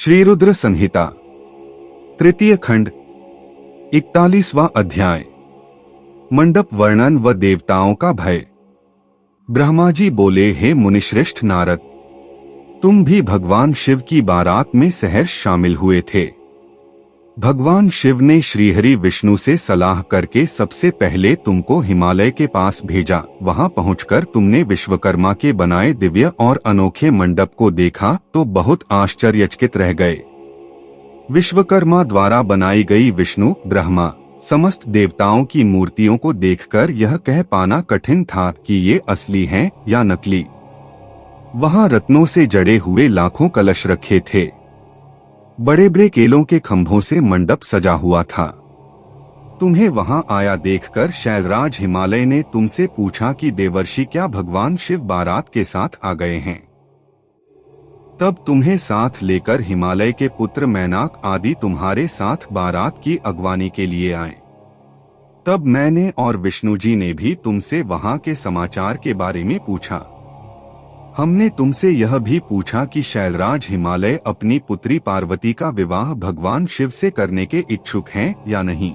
श्रीरुद्र संहिता तृतीय खंड 41वां अध्याय मंडप वर्णन व देवताओं का भय। ब्रह्मा जी बोले, हे मुनिश्रेष्ठ नारद, तुम भी भगवान शिव की बारात में सहर्ष शामिल हुए थे। भगवान शिव ने श्रीहरि विष्णु से सलाह करके सबसे पहले तुमको हिमालय के पास भेजा। वहां पहुंचकर तुमने विश्वकर्मा के बनाए दिव्य और अनोखे मंडप को देखा तो बहुत आश्चर्यचकित रह गए। विश्वकर्मा द्वारा बनाई गई विष्णु, ब्रह्मा, समस्त देवताओं की मूर्तियों को देखकर यह कह पाना कठिन था कि ये असली हैं या नकली। वहां रत्नों से जड़े हुए लाखों कलश रखे थे। बड़े बड़े केलों के खंभों से मंडप सजा हुआ था। तुम्हें वहां आया देखकर शैलराज हिमालय ने तुमसे पूछा कि देवर्षि क्या भगवान शिव बारात के साथ आ गए हैं। तब तुम्हें साथ लेकर हिमालय के पुत्र मैनाक आदि तुम्हारे साथ बारात की अगवानी के लिए आए। तब मैंने और विष्णु जी ने भी तुमसे वहां के समाचार के बारे में पूछा। हमने तुमसे यह भी पूछा कि शैलराज हिमालय अपनी पुत्री पार्वती का विवाह भगवान शिव से करने के इच्छुक हैं या नहीं।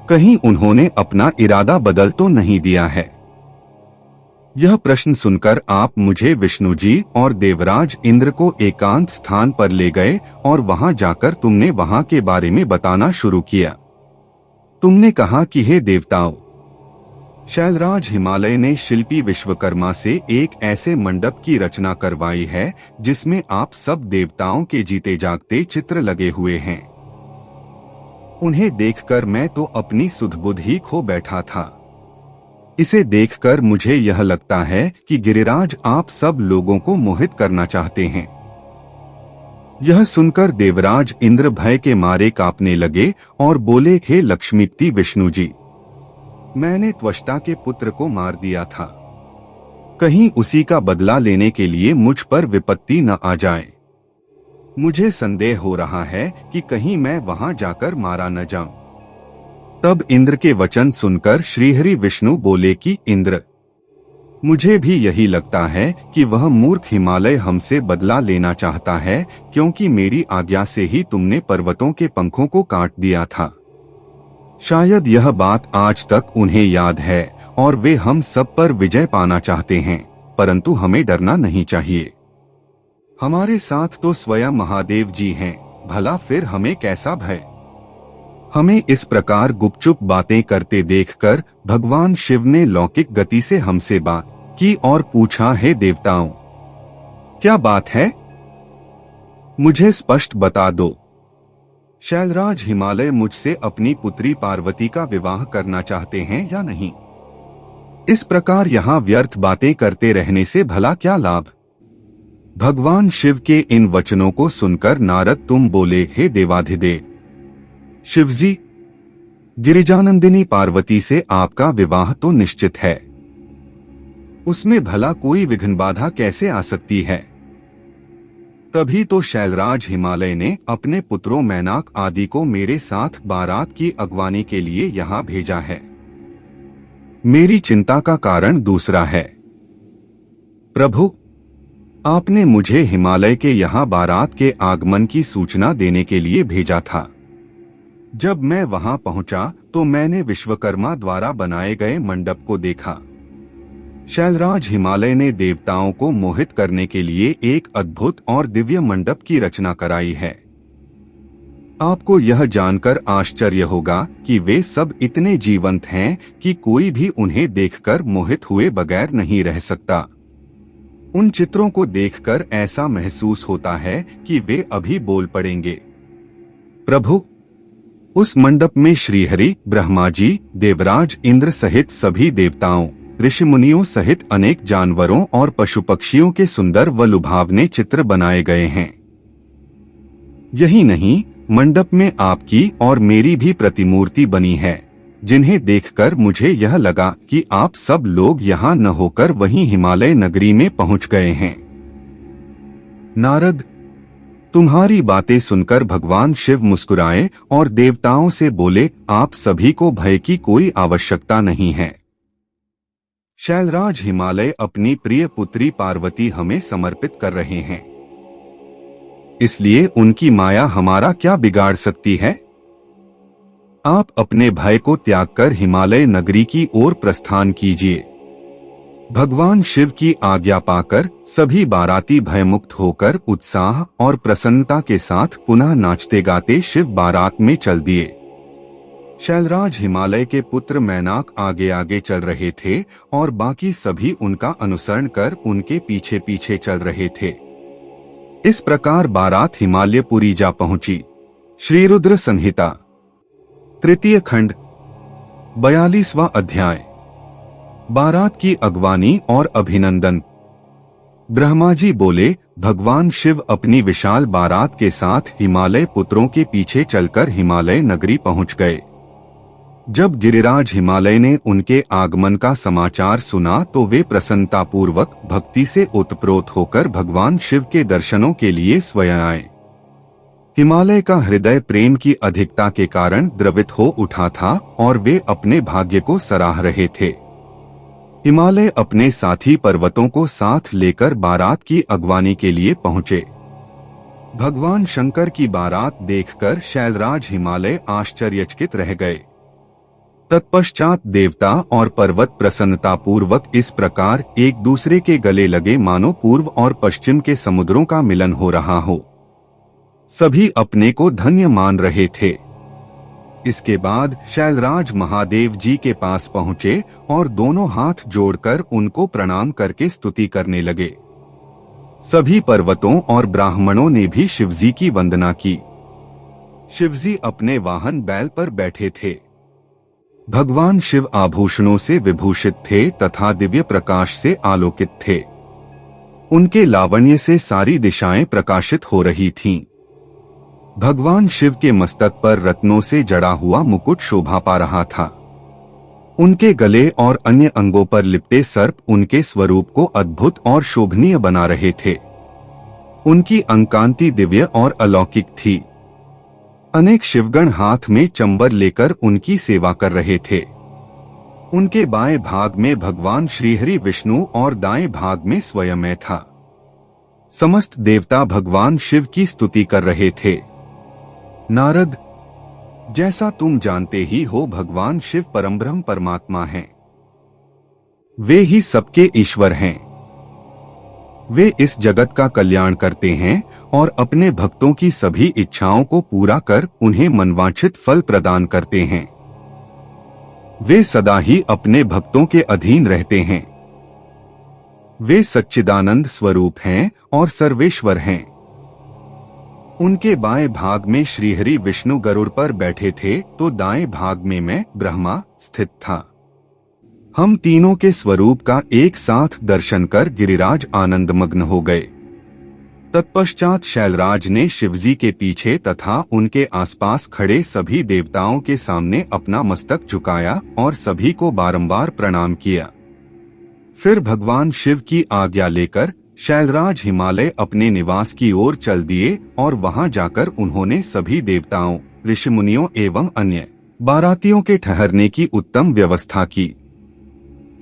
कहीं उन्होंने अपना इरादा बदल तो नहीं दिया है। यह प्रश्न सुनकर आप मुझे विष्णु जी और देवराज इंद्र को एकांत स्थान पर ले गए और वहां जाकर तुमने वहां के बारे में बताना शुरू किया। तुमने कहा कि हे देवताओं, शैलराज हिमालय ने शिल्पी विश्वकर्मा से एक ऐसे मंडप की रचना करवाई है जिसमें आप सब देवताओं के जीते जागते चित्र लगे हुए हैं। उन्हें देखकर मैं तो अपनी सुध-बुध ही खो बैठा था। इसे देखकर मुझे यह लगता है कि गिरिराज आप सब लोगों को मोहित करना चाहते हैं। यह सुनकर देवराज इंद्र भय के मारे कांपने लगे और बोले, हे लक्ष्मीपति विष्णु जी, मैंने त्वष्टा के पुत्र को मार दिया था। कहीं उसी का बदला लेने के लिए मुझ पर विपत्ति न आ जाए। मुझे संदेह हो रहा है कि कहीं मैं वहां जाकर मारा न जाऊं। तब इंद्र के वचन सुनकर श्रीहरि विष्णु बोले कि इंद्र, मुझे भी यही लगता है कि वह मूर्ख हिमालय हमसे बदला लेना चाहता है, क्योंकि मेरी आज्ञा से ही तुमने पर्वतों के पंखों को काट दिया था। शायद यह बात आज तक उन्हें याद है और वे हम सब पर विजय पाना चाहते हैं, परंतु हमें डरना नहीं चाहिए। हमारे साथ तो स्वयं महादेव जी हैं, भला फिर हमें कैसा भय। हमें इस प्रकार गुपचुप बातें करते देखकर भगवान शिव ने लौकिक गति से हमसे बात की और पूछा, हे देवताओं, क्या बात है? मुझे स्पष्ट बता दो। शैलराज हिमालय मुझसे अपनी पुत्री पार्वती का विवाह करना चाहते हैं या नहीं? इस प्रकार यहाँ व्यर्थ बातें करते रहने से भला क्या लाभ? भगवान शिव के इन वचनों को सुनकर नारद तुम बोले, हे देवाधिदेव शिवजी, गिरिजानंदिनी पार्वती से आपका विवाह तो निश्चित है। उसमें भला कोई विघ्न बाधा कैसे आ सकती है? तभी तो शैलराज हिमालय ने अपने पुत्रों मैनाक आदि को मेरे साथ बारात की अगवानी के लिए यहाँ भेजा है। मेरी चिंता का कारण दूसरा है। प्रभु, आपने मुझे हिमालय के यहाँ बारात के आगमन की सूचना देने के लिए भेजा था। जब मैं वहां पहुंचा तो मैंने विश्वकर्मा द्वारा बनाए गए मंडप को देखा। शैलराज हिमालय ने देवताओं को मोहित करने के लिए एक अद्भुत और दिव्य मंडप की रचना कराई है। आपको यह जानकर आश्चर्य होगा कि वे सब इतने जीवंत हैं कि कोई भी उन्हें देखकर मोहित हुए बगैर नहीं रह सकता। उन चित्रों को देखकर ऐसा महसूस होता है कि वे अभी बोल पड़ेंगे। प्रभु, उस मंडप में श्रीहरि, ब्रह्मा जी, देवराज इंद्र सहित सभी देवताओं, ऋषि मुनियों सहित अनेक जानवरों और पशु पक्षियों के सुंदर व लुभावने चित्र बनाए गए हैं। यही नहीं, मंडप में आपकी और मेरी भी प्रतिमूर्ति बनी है, जिन्हें देखकर मुझे यह लगा कि आप सब लोग यहाँ न होकर वहीं हिमालय नगरी में पहुँच गए हैं। नारद, तुम्हारी बातें सुनकर भगवान शिव मुस्कुराए और देवताओं से बोले, आप सभी को भय की कोई आवश्यकता नहीं है। शैलराज हिमालय अपनी प्रिय पुत्री पार्वती हमें समर्पित कर रहे हैं। इसलिए उनकी माया हमारा क्या बिगाड़ सकती है। आप अपने भय को त्याग कर हिमालय नगरी की ओर प्रस्थान कीजिए। भगवान शिव की आज्ञा पाकर सभी बाराती भयमुक्त होकर उत्साह और प्रसन्नता के साथ पुनः नाचते गाते शिव बारात में चल दिए। शैलराज हिमालय के पुत्र मैनाक आगे आगे चल रहे थे और बाकी सभी उनका अनुसरण कर उनके पीछे पीछे चल रहे थे। इस प्रकार बारात हिमालयपुरी जा पहुंची। श्री रुद्र संहिता तृतीय खंड 42वां अध्याय। बारात की अगवानी और अभिनंदन। ब्रह्मा जी बोले, भगवान शिव अपनी विशाल बारात के साथ हिमालय पुत्रों के पीछे चलकर हिमालय नगरी पहुंच गए। जब गिरिराज हिमालय ने उनके आगमन का समाचार सुना तो वे प्रसन्नतापूर्वक भक्ति से ओतप्रोत होकर भगवान शिव के दर्शनों के लिए स्वयं आए। हिमालय का हृदय प्रेम की अधिकता के कारण द्रवित हो उठा था और वे अपने भाग्य को सराह रहे थे। हिमालय अपने साथी पर्वतों को साथ लेकर बारात की अगवानी के लिए पहुंचे। भगवान शंकर की बारात देखकर शैलराज हिमालय आश्चर्यचकित रह गए। तत्पश्चात देवता और पर्वत प्रसन्नतापूर्वक इस प्रकार एक दूसरे के गले लगे मानो पूर्व और पश्चिम के समुद्रों का मिलन हो रहा हो। सभी अपने को धन्य मान रहे थे। इसके बाद शैलराज महादेव जी के पास पहुंचे और दोनों हाथ जोड़कर उनको प्रणाम करके स्तुति करने लगे। सभी पर्वतों और ब्राह्मणों ने भी शिवजी की वंदना की। शिवजी अपने वाहन बैल पर बैठे थे। भगवान शिव आभूषणों से विभूषित थे तथा दिव्य प्रकाश से आलोकित थे। उनके लावण्य से सारी दिशाएं प्रकाशित हो रही थीं। भगवान शिव के मस्तक पर रत्नों से जड़ा हुआ मुकुट शोभा पा रहा था। उनके गले और अन्य अंगों पर लिपटे सर्प उनके स्वरूप को अद्भुत और शोभनीय बना रहे थे। उनकी अंकांति दिव्य और अलौकिक थी। अनेक शिवगण हाथ में चंबर लेकर उनकी सेवा कर रहे थे। उनके बाएं भाग में भगवान श्रीहरि विष्णु और दाएं भाग में स्वयं मैं था। समस्त देवता भगवान शिव की स्तुति कर रहे थे। नारद, जैसा तुम जानते ही हो, भगवान शिव परमब्रह्म परमात्मा हैं। वे ही सबके ईश्वर हैं। वे इस जगत का कल्याण करते हैं और अपने भक्तों की सभी इच्छाओं को पूरा कर उन्हें मनवांछित फल प्रदान करते हैं। वे सदा ही अपने भक्तों के अधीन रहते हैं। वे सच्चिदानंद स्वरूप हैं और सर्वेश्वर हैं। उनके बाएं भाग में श्रीहरि विष्णु गरुड़ पर बैठे थे तो दाएं भाग में मैं ब्रह्मा स्थित था। हम तीनों के स्वरूप का एक साथ दर्शन कर गिरिराज आनंदमग्न हो गए। तत्पश्चात शैलराज ने शिवजी के पीछे तथा उनके आसपास खड़े सभी देवताओं के सामने अपना मस्तक झुकाया और सभी को बारंबार प्रणाम किया। फिर भगवान शिव की आज्ञा लेकर शैलराज हिमालय अपने निवास की ओर चल दिए और वहां जाकर उन्होंने सभी देवताओं, ऋषि मुनियों एवं अन्य बारातियों के ठहरने की उत्तम व्यवस्था की।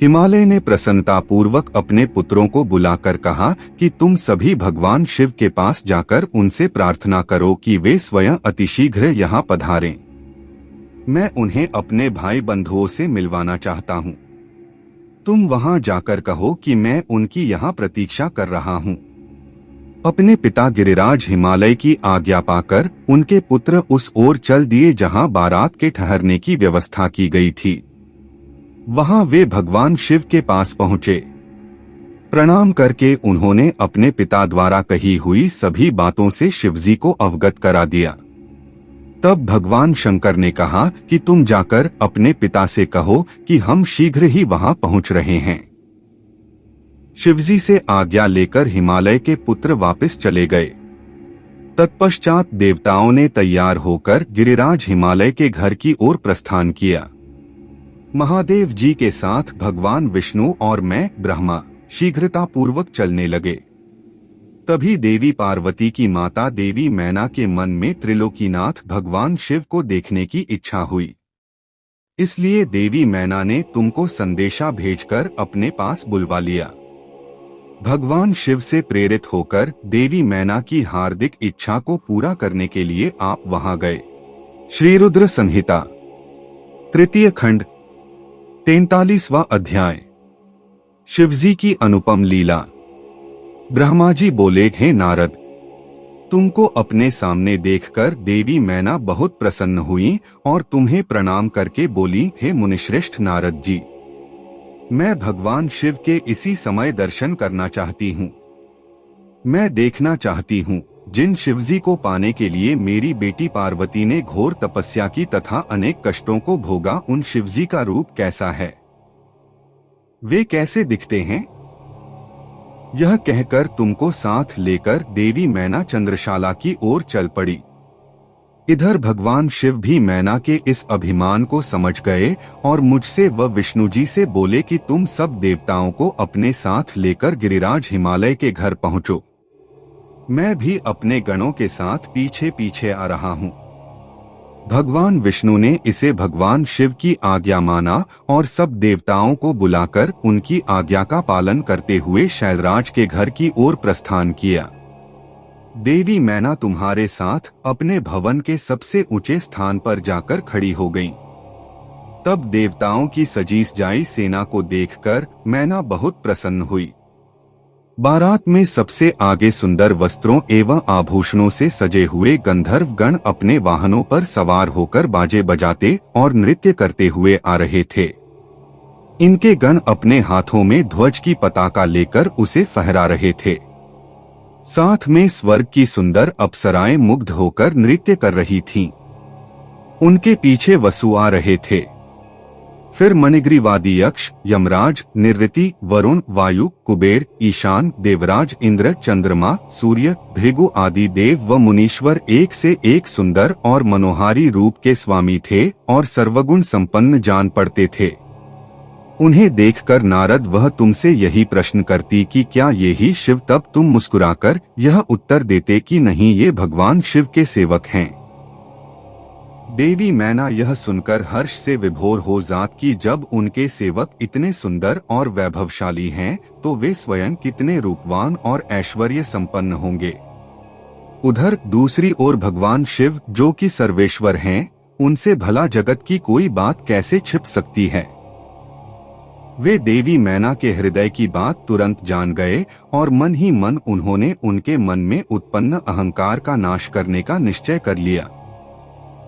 हिमालय ने प्रसन्नतापूर्वक अपने पुत्रों को बुलाकर कहा कि तुम सभी भगवान शिव के पास जाकर उनसे प्रार्थना करो कि वे स्वयं अतिशीघ्र यहाँ पधारें। मैं उन्हें अपने भाई बंधुओं से मिलवाना चाहता हूँ। तुम वहां जाकर कहो कि मैं उनकी यहाँ प्रतीक्षा कर रहा हूँ। अपने पिता गिरिराज हिमालय की आज्ञा पाकर उनके पुत्र उस ओर चल दिए जहाँ बारात के ठहरने की व्यवस्था की गई थी। वहां वे भगवान शिव के पास पहुंचे। प्रणाम करके उन्होंने अपने पिता द्वारा कही हुई सभी बातों से शिवजी को अवगत करा दिया। तब भगवान शंकर ने कहा कि तुम जाकर अपने पिता से कहो कि हम शीघ्र ही वहां पहुंच रहे हैं। शिवजी से आज्ञा लेकर हिमालय के पुत्र वापस चले गए। तत्पश्चात देवताओं ने तैयार होकर गिरिराज हिमालय के घर की ओर प्रस्थान किया। महादेव जी के साथ भगवान विष्णु और मैं ब्रह्मा शीघ्रता पूर्वक चलने लगे। तभी देवी पार्वती की माता देवी मैना के मन में त्रिलोकीनाथ भगवान शिव को देखने की इच्छा हुई। इसलिए देवी मैना ने तुमको संदेशा भेजकर अपने पास बुलवा लिया। भगवान शिव से प्रेरित होकर देवी मैना की हार्दिक इच्छा को पूरा करने के लिए आप वहां गए। श्री रुद्र संहिता तृतीय खंड 43वां अध्याय। शिवजी की अनुपम लीला। ब्रह्मा जी बोले, हे नारद, तुमको अपने सामने देखकर देवी मैना बहुत प्रसन्न हुई और तुम्हें प्रणाम करके बोली, हे मुनिश्रेष्ठ नारद जी, मैं भगवान शिव के इसी समय दर्शन करना चाहती हूँ। मैं देखना चाहती हूँ जिन शिवजी को पाने के लिए मेरी बेटी पार्वती ने घोर तपस्या की तथा अनेक कष्टों को भोगा, उन शिवजी का रूप कैसा है, वे कैसे दिखते हैं। यह कहकर तुमको साथ लेकर देवी मैना चंद्रशाला की ओर चल पड़ी। इधर भगवान शिव भी मैना के इस अभिमान को समझ गए और मुझसे व विष्णु जी से बोले कि तुम सब देवताओं को अपने साथ लेकर गिरिराज हिमालय के घर पहुंचो। मैं भी अपने गणों के साथ पीछे पीछे आ रहा हूं। भगवान विष्णु ने इसे भगवान शिव की आज्ञा माना और सब देवताओं को बुलाकर उनकी आज्ञा का पालन करते हुए शैलराज के घर की ओर प्रस्थान किया। देवी मैना तुम्हारे साथ अपने भवन के सबसे ऊंचे स्थान पर जाकर खड़ी हो गईं। तब देवताओं की सजी सजाई सेना को देखकर मैना बहुत प्रसन्न हुई। बारात में सबसे आगे सुंदर वस्त्रों एवं आभूषणों से सजे हुए गंधर्व गण अपने वाहनों पर सवार होकर बाजे बजाते और नृत्य करते हुए आ रहे थे। इनके गण अपने हाथों में ध्वज की पताका लेकर उसे फहरा रहे थे। साथ में स्वर्ग की सुंदर अप्सराएं मुग्ध होकर नृत्य कर रही थीं। उनके पीछे वसु आ रहे थे। फिर मणिग्रीवादी यक्ष, यमराज, निरृति, वरुण, वायु, कुबेर, ईशान, देवराज, इंद्र, चंद्रमा, सूर्य, भृगु आदि देव व मुनीश्वर एक से एक सुंदर और मनोहारी रूप के स्वामी थे और सर्वगुण संपन्न जान पड़ते थे। उन्हें देखकर नारद वह तुमसे यही प्रश्न करती कि क्या ये ही शिव, तब तुम मुस्कुराकर यह उत्तर देते कि नहीं, ये भगवान शिव के सेवक हैं। देवी मैना यह सुनकर हर्ष से विभोर हो जात कि जब उनके सेवक इतने सुंदर और वैभवशाली हैं तो वे स्वयं कितने रूपवान और ऐश्वर्य संपन्न होंगे। उधर दूसरी ओर भगवान शिव जो कि सर्वेश्वर हैं, उनसे भला जगत की कोई बात कैसे छिप सकती है। वे देवी मैना के हृदय की बात तुरंत जान गए और मन ही मन उन्होंने उनके मन में उत्पन्न अहंकार का नाश करने का निश्चय कर लिया।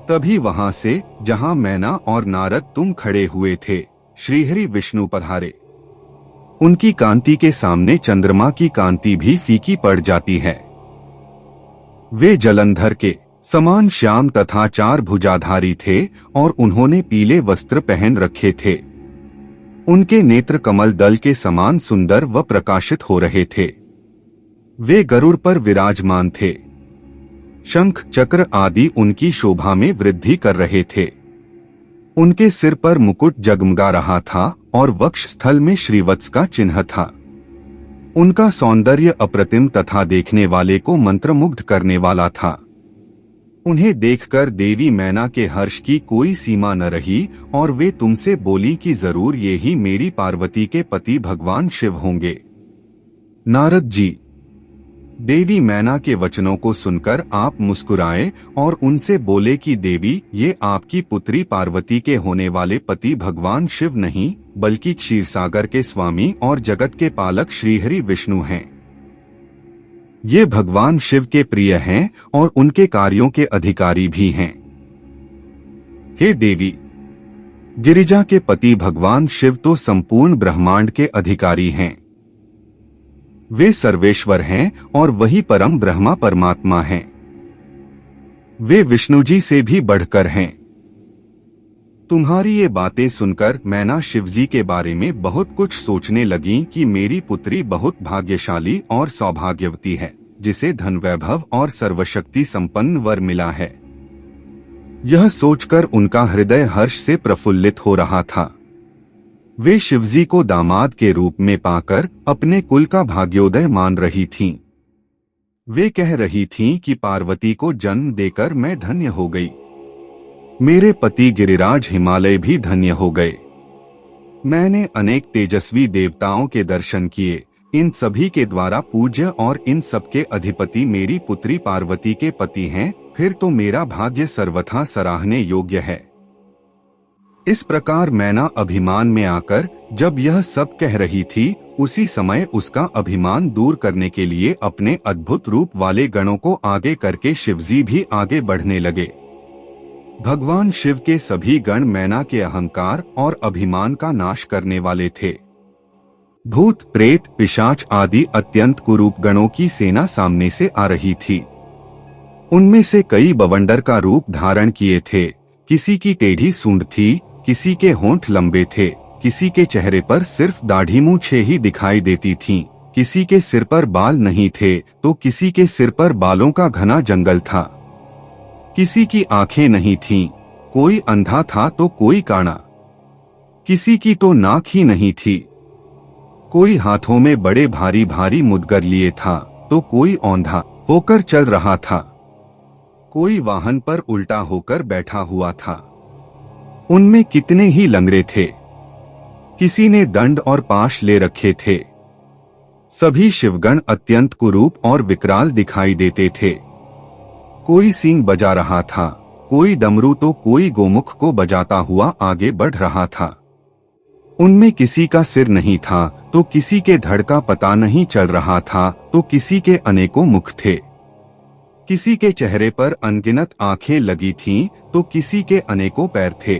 तभी वहां से जहां मैना और नारद तुम खड़े हुए थे, श्रीहरि विष्णु पधारे। उनकी कांति के सामने चंद्रमा की कांति भी फीकी पड़ जाती है। वे जलंधर के समान श्याम तथा चार भुजाधारी थे और उन्होंने पीले वस्त्र पहन रखे थे। उनके नेत्र कमल दल के समान सुंदर व प्रकाशित हो रहे थे। वे गरुड़ पर विराजमान थे। शंख चक्र आदि उनकी शोभा में वृद्धि कर रहे थे। उनके सिर पर मुकुट जगमगा रहा था और वक्ष स्थल में श्रीवत्स का चिन्ह था। उनका सौंदर्य अप्रतिम तथा देखने वाले को मंत्रमुग्ध करने वाला था। उन्हें देखकर देवी मैना के हर्ष की कोई सीमा न रही और वे तुमसे बोली कि जरूर ये ही मेरी पार्वती के पति भगवान शिव होंगे। नारद जी, देवी मैना के वचनों को सुनकर आप मुस्कुराए और उनसे बोले कि देवी, ये आपकी पुत्री पार्वती के होने वाले पति भगवान शिव नहीं बल्कि क्षीरसागर के स्वामी और जगत के पालक श्रीहरि विष्णु हैं। ये भगवान शिव के प्रिय हैं और उनके कार्यों के अधिकारी भी हैं। हे देवी, गिरिजा के पति भगवान शिव तो संपूर्ण ब्रह्मांड के अधिकारी हैं। वे सर्वेश्वर हैं और वही परम ब्रह्मा परमात्मा हैं। वे विष्णु जी से भी बढ़कर हैं। तुम्हारी ये बातें सुनकर मैना शिवजी के बारे में बहुत कुछ सोचने लगी कि मेरी पुत्री बहुत भाग्यशाली और सौभाग्यवती है, जिसे धन वैभव और सर्वशक्ति संपन्न वर मिला है। यह सोचकर उनका हृदय हर्ष से प्रफुल्लित हो रहा था। वे शिवजी को दामाद के रूप में पाकर अपने कुल का भाग्योदय मान रही थीं। वे कह रही थीं कि पार्वती को जन्म देकर मैं धन्य हो गई। मेरे पति गिरिराज हिमालय भी धन्य हो गए। मैंने अनेक तेजस्वी देवताओं के दर्शन किए, इन सभी के द्वारा पूज्य और इन सबके अधिपति मेरी पुत्री पार्वती के पति हैं, फिर तो मेरा भाग्य सर्वथा सराहने योग्य है। इस प्रकार मैना अभिमान में आकर जब यह सब कह रही थी, उसी समय उसका अभिमान दूर करने के लिए अपने अद्भुत रूप वाले गणों को आगे करके शिवजी भी आगे बढ़ने लगे। भगवान शिव के सभी गण मैना के अहंकार और अभिमान का नाश करने वाले थे। भूत प्रेत पिशाच आदि अत्यंत कुरूप गणों की सेना सामने से आ रही थी। उनमें से कई बवंडर का रूप धारण किए थे। किसी की टेढ़ी सूंड थी, किसी के होंठ लंबे थे, किसी के चेहरे पर सिर्फ दाढ़ी मूंछें ही दिखाई देती थीं, किसी के सिर पर बाल नहीं थे तो किसी के सिर पर बालों का घना जंगल था। किसी की आंखें नहीं थीं, कोई अंधा था तो कोई काना, किसी की तो नाक ही नहीं थी। कोई हाथों में बड़े भारी भारी मुद्गर लिए था तो कोई औंधा होकर चल रहा था, कोई वाहन पर उल्टा होकर बैठा हुआ था। उनमें कितने ही लंगड़े थे, किसी ने दंड और पाश ले रखे थे। सभी शिवगण अत्यंत कुरूप और विकराल दिखाई देते थे। कोई सींग बजा रहा था, कोई डमरू तो कोई गोमुख को बजाता हुआ आगे बढ़ रहा था। उनमें किसी का सिर नहीं था तो किसी के धड़ का पता नहीं चल रहा था, तो किसी के अनेकों मुख थे। किसी के चेहरे पर अनगिनत आंखें लगी थीं तो किसी के अनेकों पैर थे।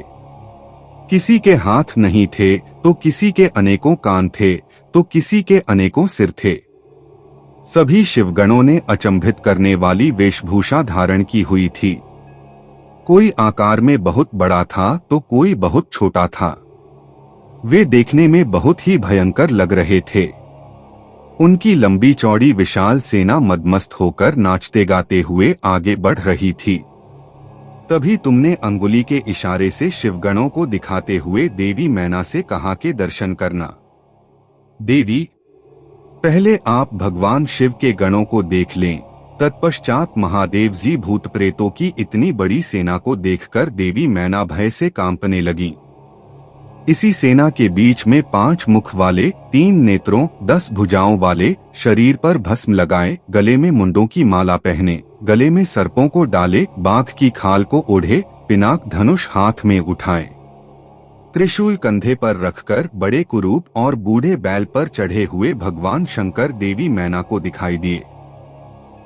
किसी के हाथ नहीं थे तो किसी के अनेकों कान थे, तो किसी के अनेकों सिर थे। सभी शिवगणों ने अचंभित करने वाली वेशभूषा धारण की हुई थी। कोई आकार में बहुत बड़ा था तो कोई बहुत छोटा था। वे देखने में बहुत ही भयंकर लग रहे थे। उनकी लंबी चौड़ी विशाल सेना मदमस्त होकर नाचते गाते हुए आगे बढ़ रही थी। तभी तुमने अंगुली के इशारे से शिवगणों को दिखाते हुए देवी मैना से कहा कि दर्शन करना। देवी, पहले आप भगवान शिव के गणों को देख लें। तत्पश्चात महादेव जी भूत प्रेतों की इतनी बड़ी सेना को देखकर देवी मैना भय से कांपने लगी। इसी सेना के बीच में 5 मुख वाले, 3 नेत्रों, 10 भुजाओं वाले, शरीर पर भस्म लगाए, गले में मुंडों की माला पहने, गले में सर्पों को डाले, बाघ की खाल को ओढ़े, पिनाक धनुष हाथ में उठाए, त्रिशूल कंधे पर रखकर बड़े कुरूप और बूढ़े बैल पर चढ़े हुए भगवान शंकर देवी मैना को दिखाई दिए।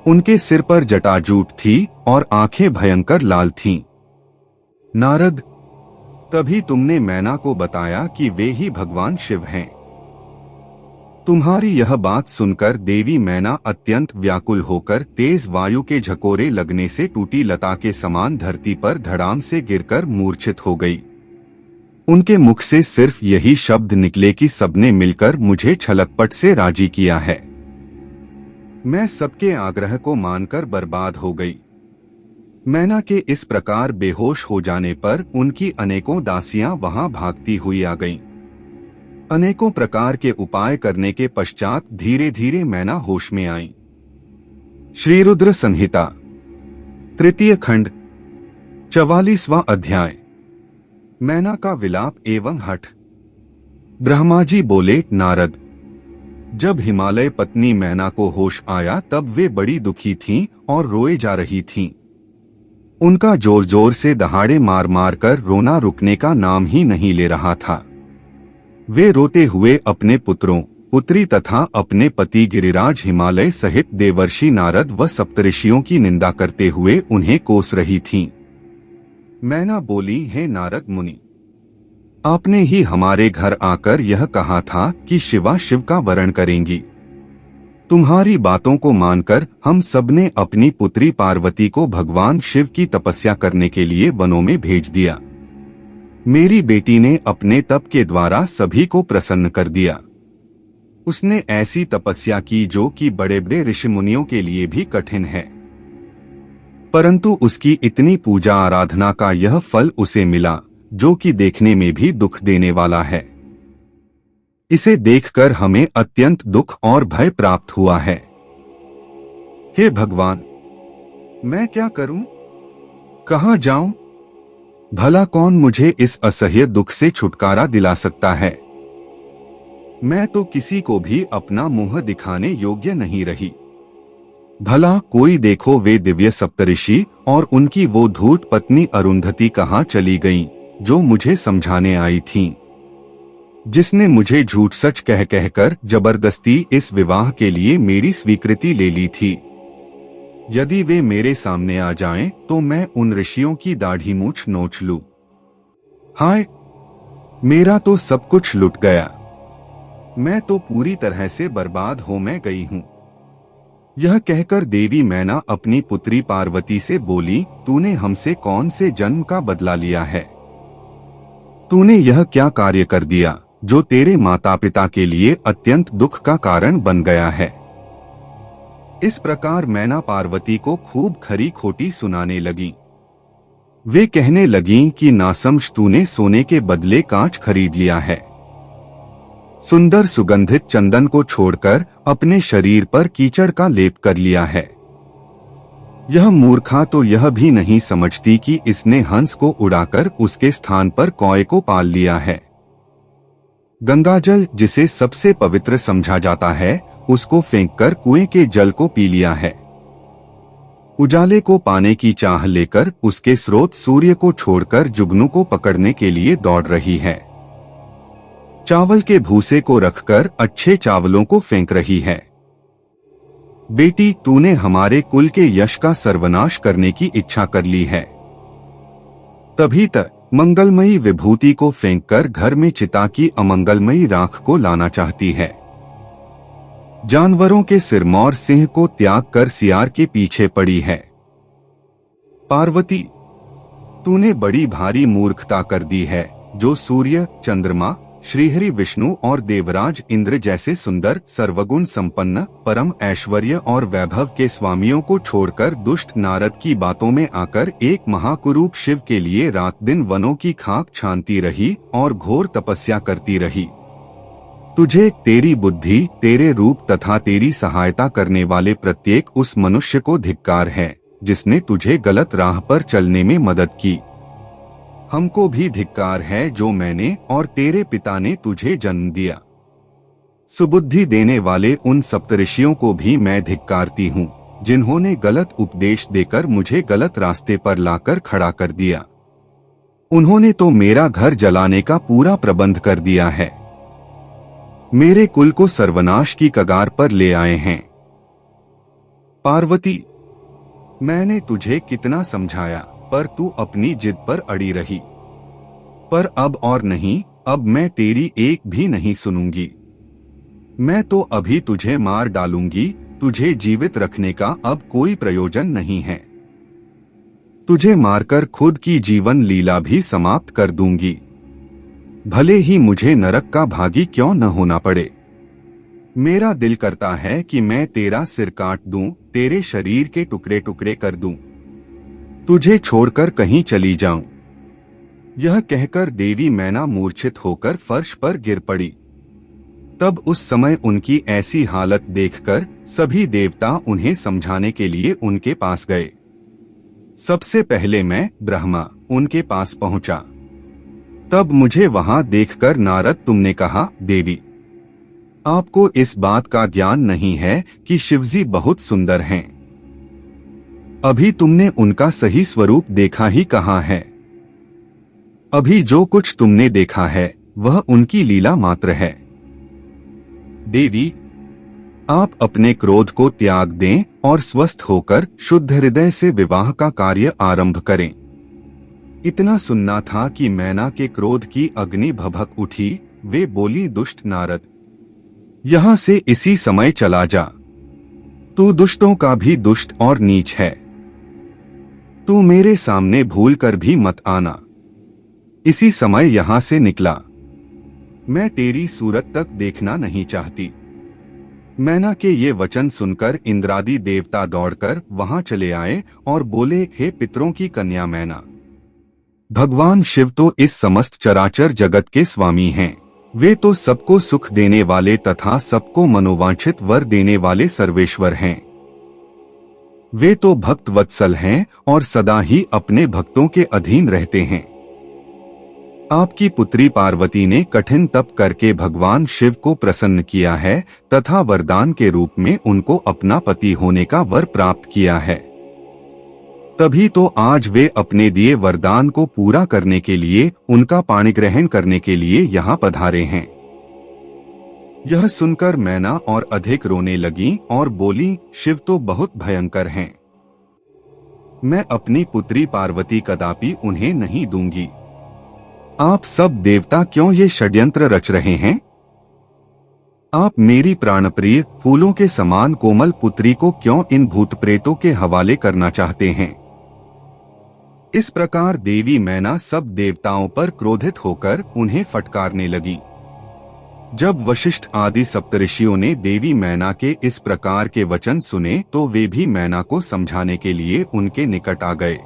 उनके सिर पर जटाजूट थी और आंखें भयंकर लाल थीं। नारद, तभी तुमने मैना को बताया कि वे ही भगवान शिव हैं। तुम्हारी यह बात सुनकर देवी मैना अत्यंत व्याकुल होकर तेज वायु के झकोरे लगने से टूटी लता के समान धरती पर धड़ाम से गिरकर मूर्छित हो गई। उनके मुख से सिर्फ यही शब्द निकले कि सबने मिलकर मुझे छलकपट से राजी किया है। मैं सबके आग्रह को मानकर बर्बाद हो गई। मैना के इस प्रकार बेहोश हो जाने पर उनकी अनेकों दासियां वहां भागती हुई आ गईं। अनेकों प्रकार के उपाय करने के पश्चात धीरे धीरे मैना होश में आई। श्री रुद्र संहिता, तृतीय खंड, 44वां अध्याय। मैना का विलाप एवं हठ। ब्रह्मा जी बोले, नारद, जब हिमालय पत्नी मैना को होश आया तब वे बड़ी दुखी थीं और रोए जा रही थीं। उनका जोर जोर से दहाड़े मार मार कर रोना रुकने का नाम ही नहीं ले रहा था। वे रोते हुए अपने पुत्रों, पुत्री तथा अपने पति गिरिराज हिमालय सहित देवर्षि नारद व सप्तऋषियों की निंदा करते हुए उन्हें कोस रही थीं। मैना बोली, हे नारद मुनि, आपने ही हमारे घर आकर यह कहा था कि शिवा शिव का वरण करेंगी। तुम्हारी बातों को मानकर हम सबने अपनी पुत्री पार्वती को भगवान शिव की तपस्या करने के लिए वनों में भेज दिया। मेरी बेटी ने अपने तप के द्वारा सभी को प्रसन्न कर दिया। उसने ऐसी तपस्या की जो कि बड़े बड़े ऋषि मुनियों के लिए भी कठिन है, परंतु उसकी इतनी पूजा आराधना का यह फल उसे मिला जो कि देखने में भी दुख देने वाला है। इसे देखकर हमें अत्यंत दुख और भय प्राप्त हुआ है। हे भगवान, मैं क्या करूं? कहां जाऊं? भला कौन मुझे इस असह्य दुख से छुटकारा दिला सकता है? मैं तो किसी को भी अपना मुंह दिखाने योग्य नहीं रही। भला कोई देखो वे दिव्य सप्तऋषि और उनकी वो धूर्त पत्नी अरुंधति कहाँ चली गईं, जो मुझे समझाने आई थीं, जिसने मुझे झूठ सच कह कहकर जबरदस्ती इस विवाह के लिए मेरी स्वीकृति ले ली थी। यदि वे मेरे सामने आ जाएं, तो मैं उन ऋषियों की दाढ़ी मूछ नोच लूं। हाय, मेरा तो सब कुछ लुट गया। मैं तो पूरी तरह से बर्बाद हो मैं गई हूं। यह कहकर देवी मैना अपनी पुत्री पार्वती से बोली, तूने हमसे कौन से जन्म का बदला लिया है? तूने यह क्या कार्य कर दिया जो तेरे माता पिता के लिए अत्यंत दुख का कारण बन गया है? इस प्रकार मैना पार्वती को खूब खरी खोटी सुनाने लगी। वे कहने लगीं कि नासमझ, तूने सोने के बदले कांच खरीद लिया है। सुंदर सुगंधित चंदन को छोड़कर अपने शरीर पर कीचड़ का लेप कर लिया है। यह मूर्खा तो यह भी नहीं समझती कि इसने हंस को उड़ाकर उसके स्थान पर कौए को पाल लिया है। गंगाजल, जिसे सबसे पवित्र समझा जाता है, उसको फेंककर कुएं के जल को पी लिया है। उजाले को पाने की चाह लेकर उसके स्रोत सूर्य को छोड़कर जुगनू को पकड़ने के लिए दौड़ रही है। चावल के भूसे को रखकर अच्छे चावलों को फेंक रही है। बेटी, तूने हमारे कुल के यश का सर्वनाश करने की इच्छा कर ली है। तभी तक मंगलमयी विभूति को फेंककर घर में चिता की अमंगलमयी राख को लाना चाहती है। जानवरों के सिरमौर सिंह को त्याग कर सियार के पीछे पड़ी है। पार्वती, तूने बड़ी भारी मूर्खता कर दी है, जो सूर्य, चंद्रमा, श्रीहरि विष्णु और देवराज इंद्र जैसे सुंदर, सर्वगुण संपन्न, परम ऐश्वर्य और वैभव के स्वामियों को छोड़कर दुष्ट नारद की बातों में आकर एक महाकुरूप शिव के लिए रात दिन वनों की खाक छानती रही और घोर तपस्या करती रही। तुझे, तेरी बुद्धि, तेरे रूप तथा तेरी सहायता करने वाले प्रत्येक उस मनुष्य को धिक्कार है जिसने तुझे गलत राह पर चलने में मदद की। हमको भी धिक्कार है जो मैंने और तेरे पिता ने तुझे जन्म दिया। सुबुद्धि देने वाले उन सप्तऋषियों को भी मैं धिक्कारती हूँ, जिन्होंने गलत उपदेश देकर मुझे गलत रास्ते पर लाकर खड़ा कर दिया। उन्होंने तो मेरा घर जलाने का पूरा प्रबंध कर दिया है। मेरे कुल को सर्वनाश की कगार पर ले आए हैं। पार्वती, मैंने तुझे कितना समझाया, पर तू अपनी जिद पर अड़ी रही। पर अब और नहीं, अब मैं तेरी एक भी नहीं सुनूंगी। मैं तो अभी तुझे मार डालूंगी। तुझे जीवित रखने का अब कोई प्रयोजन नहीं है। तुझे मारकर खुद की जीवन लीला भी समाप्त कर दूंगी, भले ही मुझे नरक का भागी क्यों न होना पड़े। मेरा दिल करता है कि मैं तेरा सिर काट दूं, तेरे शरीर के टुकड़े टुकड़े कर दूं, तुझे छोड़कर कहीं चली जाऊं। यह कहकर देवी मैना मूर्छित होकर फर्श पर गिर पड़ी। तब उस समय उनकी ऐसी हालत देखकर सभी देवता उन्हें समझाने के लिए उनके पास गए। सबसे पहले मैं, ब्रह्मा, उनके पास पहुंचा। तब मुझे वहां देखकर नारद, तुमने कहा, देवी, आपको इस बात का ज्ञान नहीं है कि शिवजी बहुत सुंदर हैं। अभी तुमने उनका सही स्वरूप देखा ही कहाँ है। अभी जो कुछ तुमने देखा है वह उनकी लीला मात्र है। देवी, आप अपने क्रोध को त्याग दें और स्वस्थ होकर शुद्ध हृदय से विवाह का कार्य आरंभ करें। इतना सुनना था कि मैना के क्रोध की अग्नि भभक उठी। वे बोली, दुष्ट नारद, यहाँ से इसी समय चला जा। तू दुष्टों का भी दुष्ट और नीच है। तू मेरे सामने भूल कर भी मत आना। इसी समय यहाँ से निकला। मैं तेरी सूरत तक देखना नहीं चाहती। मैना के ये वचन सुनकर इंद्रादि देवता दौड़कर वहां चले आए और बोले, हे पितरों की कन्या मैना, भगवान शिव तो इस समस्त चराचर जगत के स्वामी हैं। वे तो सबको सुख देने वाले तथा सबको मनोवांछित वर देने वाले सर्वेश्वर हैं। वे तो भक्त वत्सल हैं और सदा ही अपने भक्तों के अधीन रहते हैं। आपकी पुत्री पार्वती ने कठिन तप करके भगवान शिव को प्रसन्न किया है तथा वरदान के रूप में उनको अपना पति होने का वर प्राप्त किया है। तभी तो आज वे अपने दिए वरदान को पूरा करने के लिए, उनका पाणिग्रहण करने के लिए यहाँ पधारे हैं। यह सुनकर मैना और अधिक रोने लगी और बोली, शिव तो बहुत भयंकर हैं। मैं अपनी पुत्री पार्वती कदापि उन्हें नहीं दूंगी। आप सब देवता क्यों ये षड्यंत्र रच रहे हैं? आप मेरी प्राणप्रिय फूलों के समान कोमल पुत्री को क्यों इन भूत प्रेतों के हवाले करना चाहते हैं? इस प्रकार देवी मैना सब देवताओं पर क्रोधित होकर उन्हें फटकारने लगी। जब वशिष्ठ आदि सप्तऋषियों ने देवी मैना के इस प्रकार के वचन सुने तो वे भी मैना को समझाने के लिए उनके निकट आ गए।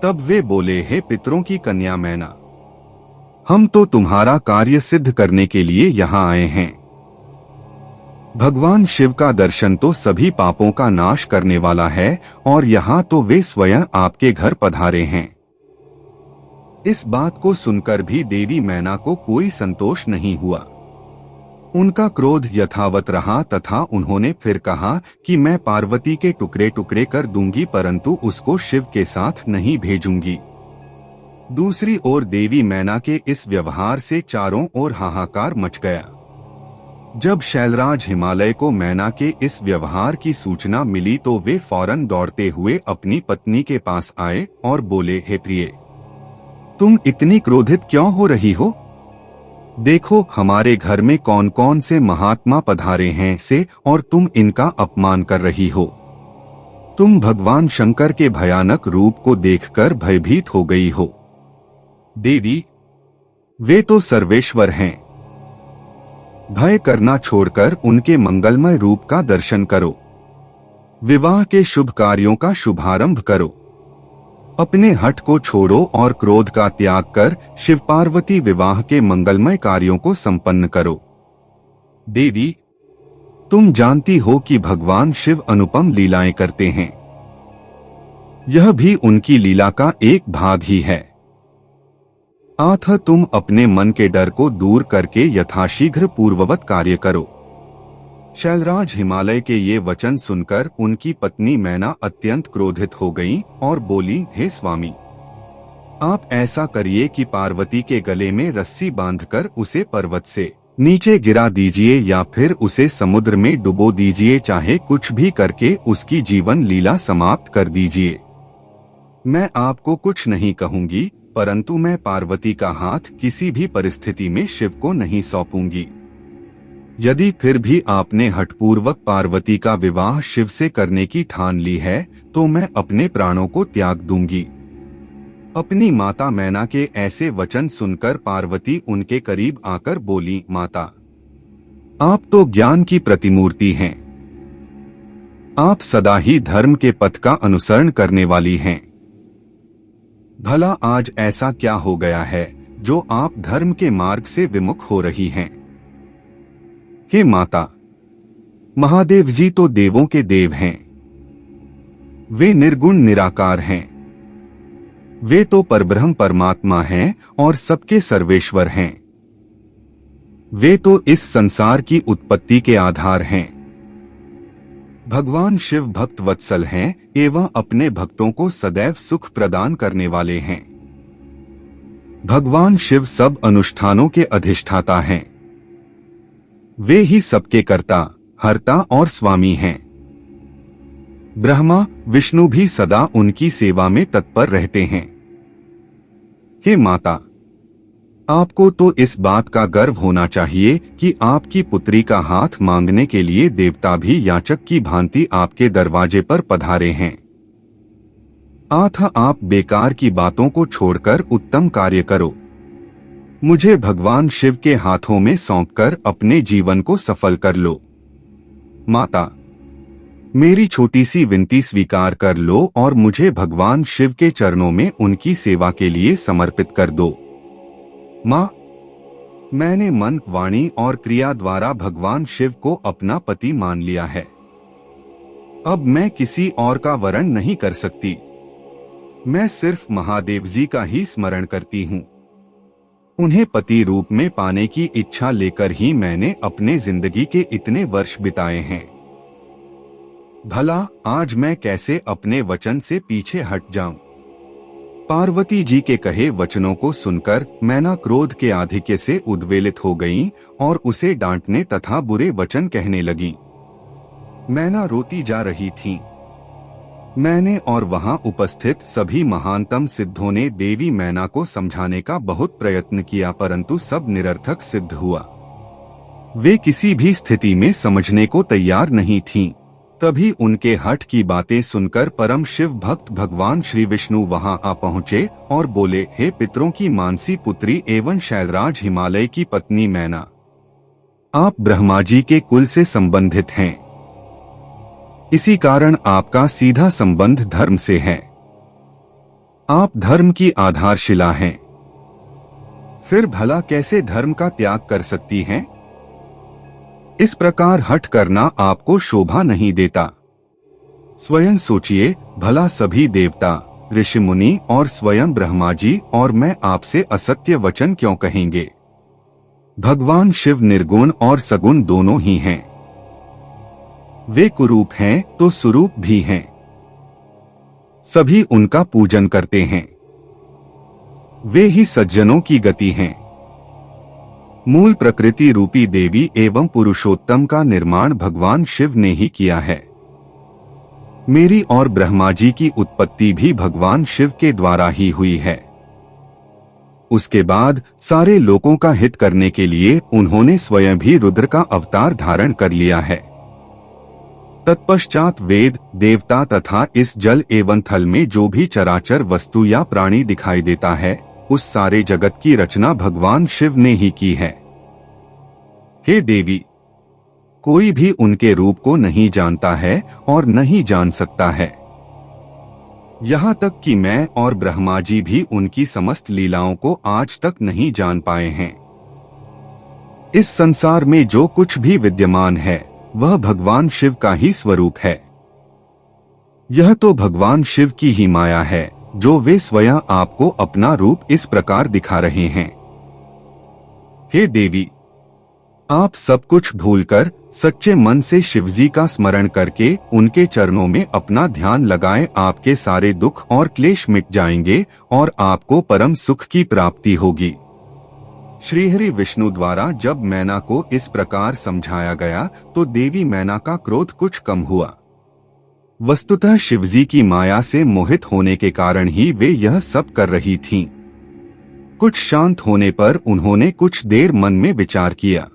तब वे बोले, हे पितरों की कन्या मैना, हम तो तुम्हारा कार्य सिद्ध करने के लिए यहाँ आए हैं। भगवान शिव का दर्शन तो सभी पापों का नाश करने वाला है और यहाँ तो वे स्वयं आपके घर पधारे हैं। इस बात को सुनकर भी देवी मैना को कोई संतोष नहीं हुआ। उनका क्रोध यथावत रहा तथा उन्होंने फिर कहा कि मैं पार्वती के टुकड़े टुकड़े कर दूंगी, परंतु उसको शिव के साथ नहीं भेजूंगी। दूसरी ओर देवी मैना के इस व्यवहार से चारों ओर हाहाकार मच गया। जब शैलराज हिमालय को मैना के इस व्यवहार की सूचना मिली तो वे फौरन दौड़ते हुए अपनी पत्नी के पास आए और बोले, हे प्रिय, तुम इतनी क्रोधित क्यों हो रही हो? देखो हमारे घर में कौन कौन से महात्मा पधारे हैं से और तुम इनका अपमान कर रही हो। तुम भगवान शंकर के भयानक रूप को देखकर भयभीत हो गई हो। देवी, वे तो सर्वेश्वर हैं। भय करना छोड़कर उनके मंगलमय रूप का दर्शन करो। विवाह के शुभ कार्यों का शुभारंभ करो। अपने हठ को छोड़ो और क्रोध का त्याग कर शिव पार्वती विवाह के मंगलमय कार्यों को संपन्न करो। देवी, तुम जानती हो कि भगवान शिव अनुपम लीलाएं करते हैं। यह भी उनकी लीला का एक भाग ही है। अतः तुम अपने मन के डर को दूर करके यथाशीघ्र पूर्ववत कार्य करो। शैलराज हिमालय के ये वचन सुनकर उनकी पत्नी मैना अत्यंत क्रोधित हो गई और बोली, हे स्वामी, आप ऐसा करिए कि पार्वती के गले में रस्सी बांधकर उसे पर्वत से नीचे गिरा दीजिए या फिर उसे समुद्र में डुबो दीजिए, चाहे कुछ भी करके उसकी जीवन लीला समाप्त कर दीजिए। मैं आपको कुछ नहीं कहूंगी, परंतु मैं पार्वती का हाथ किसी भी परिस्थिति में शिव को नहीं सौंपूंगी। यदि फिर भी आपने हठपूर्वक पार्वती का विवाह शिव से करने की ठान ली है तो मैं अपने प्राणों को त्याग दूंगी। अपनी माता मैना के ऐसे वचन सुनकर पार्वती उनके करीब आकर बोली, माता, आप तो ज्ञान की प्रतिमूर्ति हैं। आप सदा ही धर्म के पथ का अनुसरण करने वाली हैं। भला आज ऐसा क्या हो गया है जो आप धर्म के मार्ग से विमुख हो रही हैं? हे माता, महादेव जी तो देवों के देव हैं। वे निर्गुण निराकार हैं। वे तो परब्रह्म परमात्मा हैं और सबके सर्वेश्वर हैं। वे तो इस संसार की उत्पत्ति के आधार हैं। भगवान शिव भक्त वत्सल हैं एवं अपने भक्तों को सदैव सुख प्रदान करने वाले हैं। भगवान शिव सब अनुष्ठानों के अधिष्ठाता हैं। वे ही सबके कर्ता, हर्ता और स्वामी हैं। ब्रह्मा विष्णु भी सदा उनकी सेवा में तत्पर रहते हैं। हे माता, आपको तो इस बात का गर्व होना चाहिए कि आपकी पुत्री का हाथ मांगने के लिए देवता भी याचक की भांति आपके दरवाजे पर पधारे हैं। अतः आप बेकार की बातों को छोड़कर उत्तम कार्य करो। मुझे भगवान शिव के हाथों में सौंपकर अपने जीवन को सफल कर लो। माता, मेरी छोटी सी विनती स्वीकार कर लो और मुझे भगवान शिव के चरणों में उनकी सेवा के लिए समर्पित कर दो। माँ, मैंने मन, वाणी और क्रिया द्वारा भगवान शिव को अपना पति मान लिया है। अब मैं किसी और का वरण नहीं कर सकती। मैं सिर्फ महादेव जी का ही स्मरण करती हूँ। उन्हें पति रूप में पाने की इच्छा लेकर ही मैंने अपने जिंदगी के इतने वर्ष बिताए हैं। भला आज मैं कैसे अपने वचन से पीछे हट जाऊं? पार्वती जी के कहे वचनों को सुनकर मैना क्रोध के आधिक्य से उद्वेलित हो गईं और उसे डांटने तथा बुरे वचन कहने लगी। मैना रोती जा रही थी। मैंने और वहां उपस्थित सभी महानतम सिद्धों ने देवी मैना को समझाने का बहुत प्रयत्न किया, परंतु सब निरर्थक सिद्ध हुआ। वे किसी भी स्थिति में समझने को तैयार नहीं थीं। तभी उनके हठ की बातें सुनकर परम शिव भक्त भगवान श्री विष्णु वहां आ पहुँचे और बोले, हे पितरों की मानसी पुत्री एवं शैलराज हिमालय की पत्नी मैना, आप ब्रह्मा जी के कुल से संबंधित हैं। इसी कारण आपका सीधा संबंध धर्म से है। आप धर्म की आधारशिला हैं। फिर भला कैसे धर्म का त्याग कर सकती हैं? इस प्रकार हठ करना आपको शोभा नहीं देता। स्वयं सोचिए, भला सभी देवता, ऋषि मुनि और स्वयं ब्रह्मा जी और मैं आपसे असत्य वचन क्यों कहेंगे? भगवान शिव निर्गुण और सगुण दोनों ही हैं। वे कुरूप हैं तो सुरूप भी हैं। सभी उनका पूजन करते हैं। वे ही सज्जनों की गति हैं। मूल प्रकृति रूपी देवी एवं पुरुषोत्तम का निर्माण भगवान शिव ने ही किया है। मेरी और ब्रह्मा जी की उत्पत्ति भी भगवान शिव के द्वारा ही हुई है। उसके बाद सारे लोगों का हित करने के लिए उन्होंने स्वयं भी रुद्र का अवतार धारण कर लिया है। तत्पश्चात वेद, देवता तथा इस जल एवं थल में जो भी चराचर वस्तु या प्राणी दिखाई देता है, उस सारे जगत की रचना भगवान शिव ने ही की है। हे देवी, कोई भी उनके रूप को नहीं जानता है और नहीं जान सकता है। यहाँ तक कि मैं और ब्रह्मा जी भी उनकी समस्त लीलाओं को आज तक नहीं जान पाए हैं। इस संसार में जो कुछ भी विद्यमान है वह भगवान शिव का ही स्वरूप है। यह तो भगवान शिव की ही माया है जो वे स्वयं आपको अपना रूप इस प्रकार दिखा रहे हैं। हे देवी, आप सब कुछ भूलकर सच्चे मन से शिवजी का स्मरण करके उनके चरणों में अपना ध्यान लगाएं। आपके सारे दुख और क्लेश मिट जाएंगे और आपको परम सुख की प्राप्ति होगी। श्रीहरि विष्णु द्वारा जब मैना को इस प्रकार समझाया गया तो देवी मैना का क्रोध कुछ कम हुआ। वस्तुतः शिवजी की माया से मोहित होने के कारण ही वे यह सब कर रही थीं। कुछ शांत होने पर उन्होंने कुछ देर मन में विचार किया।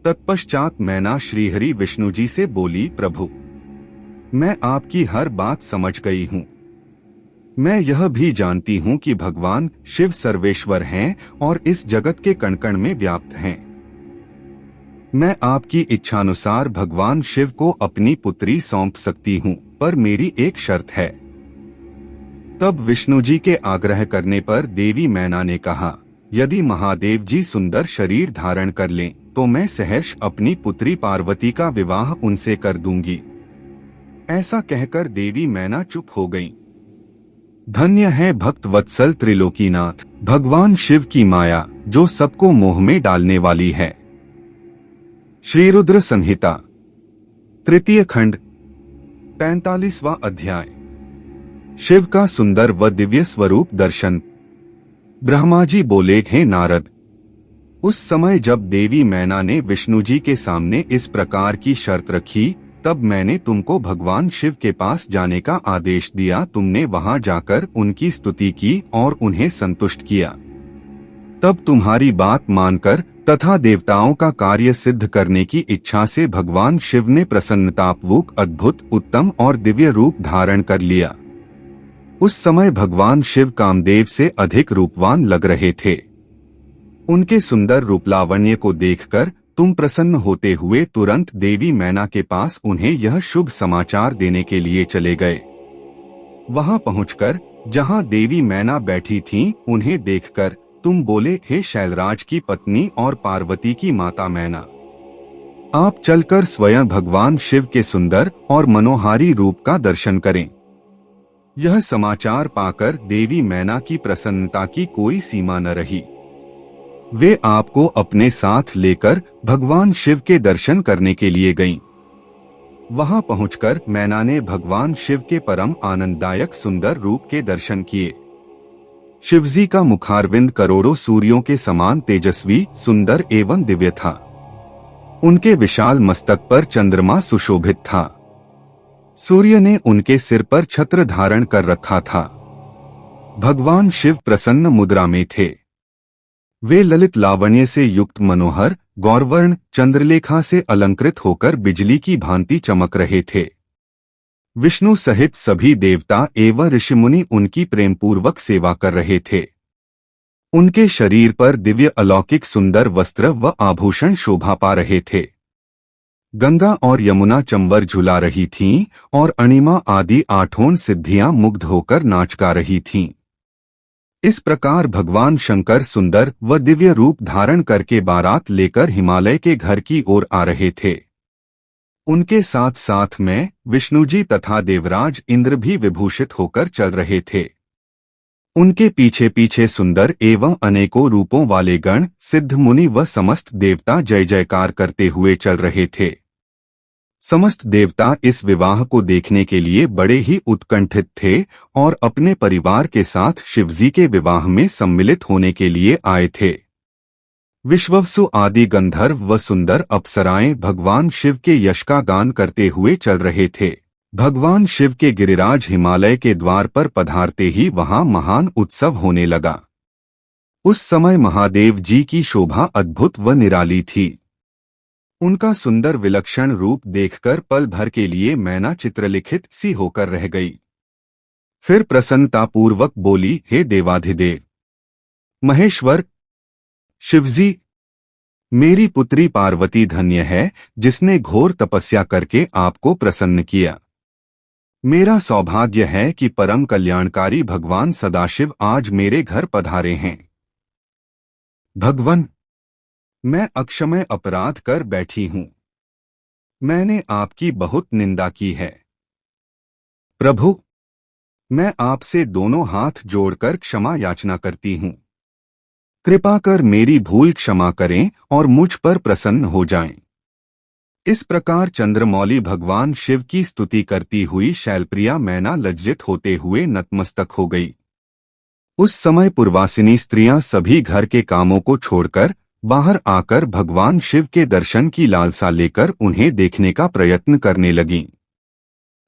तत्पश्चात मैना श्रीहरि विष्णु जी से बोली, प्रभु, मैं आपकी हर बात समझ गई हूँ। मैं यह भी जानती हूँ कि भगवान शिव सर्वेश्वर हैं और इस जगत के कण कण में व्याप्त हैं। मैं आपकी इच्छानुसार भगवान शिव को अपनी पुत्री सौंप सकती हूँ, पर मेरी एक शर्त है। तब विष्णु जी के आग्रह करने पर देवी मैना ने कहा, यदि महादेव जी सुंदर शरीर धारण कर लें तो मैं सहर्ष अपनी पुत्री पार्वती का विवाह उनसे कर दूंगी। ऐसा कहकर देवी मैना चुप हो गईं। धन्य है भक्त वत्सल त्रिलोकीनाथ, भगवान शिव की माया जो सबको मोह में डालने वाली है। श्री रुद्र संहिता, तृतीय खंड, 45वां अध्याय। शिव का सुंदर व दिव्य स्वरूप दर्शन। ब्रह्मा जी बोले, हे नारद, उस समय जब देवी मैना ने विष्णु जी के सामने इस प्रकार की शर्त रखी, तब मैंने तुमको भगवान शिव के पास जाने का आदेश दिया। तुमने वहां जाकर उनकी स्तुति की और उन्हें संतुष्ट किया। तब तुम्हारी बात मानकर तथा देवताओं का कार्य सिद्ध करने की इच्छा से भगवान शिव ने प्रसन्नतापूर्वक अद्भुत, उत्तम और दिव्य रूप धारण कर लिया। उस समय भगवान शिव कामदेव से अधिक रूपवान लग रहे थे। उनके सुंदर रूपलावण्य को देखकर तुम प्रसन्न होते हुए तुरंत देवी मैना के पास उन्हें यह शुभ समाचार देने के लिए चले गए। वहां पहुंचकर जहां देवी मैना बैठी थीं, उन्हें देखकर तुम बोले, हे शैलराज की पत्नी और पार्वती की माता मैना, आप चलकर स्वयं भगवान शिव के सुंदर और मनोहारी रूप का दर्शन करें। यह समाचार पाकर देवी मैना की प्रसन्नता की कोई सीमा न रही। वे आपको अपने साथ लेकर भगवान शिव के दर्शन करने के लिए गईं। वहां पहुंचकर मैना ने भगवान शिव के परम आनंददायक सुंदर रूप के दर्शन किए। शिवजी का मुखारविंद करोड़ों सूर्यों के समान तेजस्वी, सुंदर एवं दिव्य था। उनके विशाल मस्तक पर चंद्रमा सुशोभित था। सूर्य ने उनके सिर पर छत्र धारण कर रखा था। भगवान शिव प्रसन्न मुद्रा में थे। वे ललित लावण्य से युक्त मनोहर गौरवर्ण चंद्रलेखा से अलंकृत होकर बिजली की भांति चमक रहे थे। विष्णु सहित सभी देवता एवं ऋषिमुनि उनकी प्रेमपूर्वक सेवा कर रहे थे। उनके शरीर पर दिव्य अलौकिक सुंदर वस्त्र व आभूषण शोभा पा रहे थे। गंगा और यमुना चंबर झुला रही थीं और अणिमा आदि आठों सिद्धियां मुग्ध होकर नाच गा रही थीं। इस प्रकार भगवान शंकर सुंदर व दिव्य रूप धारण करके बारात लेकर हिमालय के घर की ओर आ रहे थे। उनके साथ साथ में विष्णुजी तथा देवराज इंद्र भी विभूषित होकर चल रहे थे। उनके पीछे पीछे सुंदर एवं अनेकों रूपों वाले गण सिद्ध मुनि व समस्त देवता जय जयकार करते हुए चल रहे थे। समस्त देवता इस विवाह को देखने के लिए बड़े ही उत्कंठित थे और अपने परिवार के साथ शिवजी के विवाह में सम्मिलित होने के लिए आए थे। विश्ववसु आदि गंधर्व व सुंदर अप्सराएं भगवान शिव के यश का गान करते हुए चल रहे थे। भगवान शिव के गिरिराज हिमालय के द्वार पर पधारते ही वहां महान उत्सव होने लगा। उस समय महादेव जी की शोभा अद्भुत व निराली थी। उनका सुंदर विलक्षण रूप देखकर पल भर के लिए मैना चित्रलिखित सी होकर रह गई। फिर प्रसन्नतापूर्वक बोली, हे देवाधिदेव महेश्वर शिवजी, मेरी पुत्री पार्वती धन्य है जिसने घोर तपस्या करके आपको प्रसन्न किया। मेरा सौभाग्य है कि परम कल्याणकारी भगवान सदाशिव आज मेरे घर पधारे हैं। भगवान, मैं अक्षमय अपराध कर बैठी हूं। मैंने आपकी बहुत निंदा की है। प्रभु, मैं आपसे दोनों हाथ जोड़कर क्षमा याचना करती हूं। कृपा कर मेरी भूल क्षमा करें और मुझ पर प्रसन्न हो जाएं। इस प्रकार चंद्रमौली भगवान शिव की स्तुति करती हुई शैलप्रिया मैना लज्जित होते हुए नतमस्तक हो गई। उस समय पूर्वासिनी स्त्रियां सभी घर के कामों को छोड़कर बाहर आकर भगवान शिव के दर्शन की लालसा लेकर उन्हें देखने का प्रयत्न करने लगीं।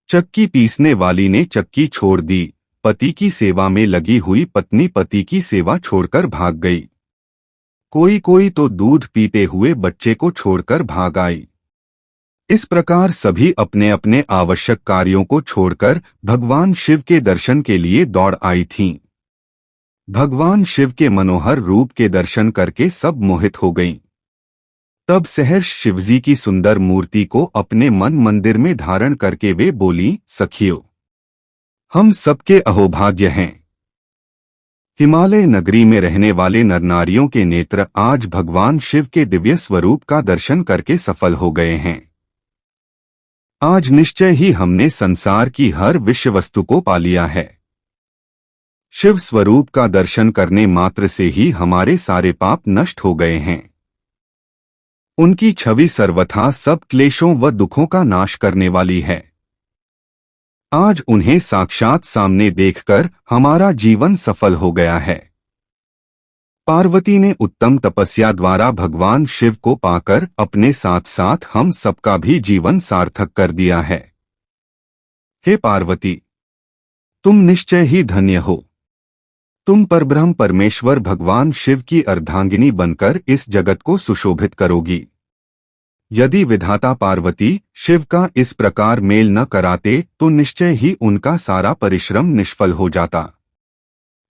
चक्की पीसने वाली ने चक्की छोड़ दी। पति की सेवा में लगी हुई पत्नी पति की सेवा छोड़कर भाग गई। कोई कोई तो दूध पीते हुए बच्चे को छोड़कर भाग आई। इस प्रकार सभी अपने अपने आवश्यक कार्यों को छोड़कर भगवान शिव के दर्शन के लिए दौड़ आई थीं। भगवान शिव के मनोहर रूप के दर्शन करके सब मोहित हो गईं। तब सहर्ष शिवजी की सुंदर मूर्ति को अपने मन मंदिर में धारण करके वे बोली, सखियों, हम सबके अहोभाग्य हैं। हिमालय नगरी में रहने वाले नरनारियों के नेत्र आज भगवान शिव के दिव्य स्वरूप का दर्शन करके सफल हो गए हैं। आज निश्चय ही हमने संसार की हर विषय वस्तु को पा लिया है। शिव स्वरूप का दर्शन करने मात्र से ही हमारे सारे पाप नष्ट हो गए हैं। उनकी छवि सर्वथा सब क्लेशों व दुखों का नाश करने वाली है। आज उन्हें साक्षात सामने देखकर हमारा जीवन सफल हो गया है। पार्वती ने उत्तम तपस्या द्वारा भगवान शिव को पाकर अपने साथ साथ हम सबका भी जीवन सार्थक कर दिया है। हे पार्वती, तुम निश्चय ही धन्य हो। तुम परब्रह्म परमेश्वर भगवान शिव की अर्धांगिनी बनकर इस जगत को सुशोभित करोगी। यदि विधाता पार्वती शिव का इस प्रकार मेल न कराते तो निश्चय ही उनका सारा परिश्रम निष्फल हो जाता।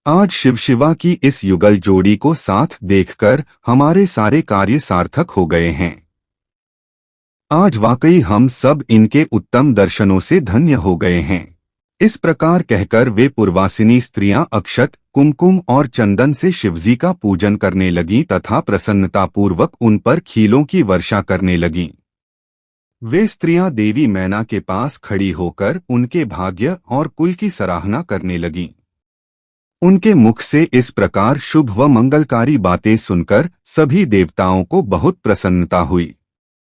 आज शिव शिवा की इस युगल जोड़ी को साथ देखकर हमारे सारे कार्य सार्थक हो गए हैं। आज वाकई हम सब इनके उत्तम दर्शनों से धन्य हो गए हैं। इस प्रकार कहकर वे पूर्वासिनी स्त्रियां अक्षत, कुमकुम और चंदन से शिवजी का पूजन करने लगीं तथा प्रसन्नतापूर्वक उन पर खीलों की वर्षा करने लगीं। वे स्त्रियां देवी मैना के पास खड़ी होकर उनके भाग्य और कुल की सराहना करने लगीं। उनके मुख से इस प्रकार शुभ व मंगलकारी बातें सुनकर सभी देवताओं को बहुत प्रसन्नता हुई।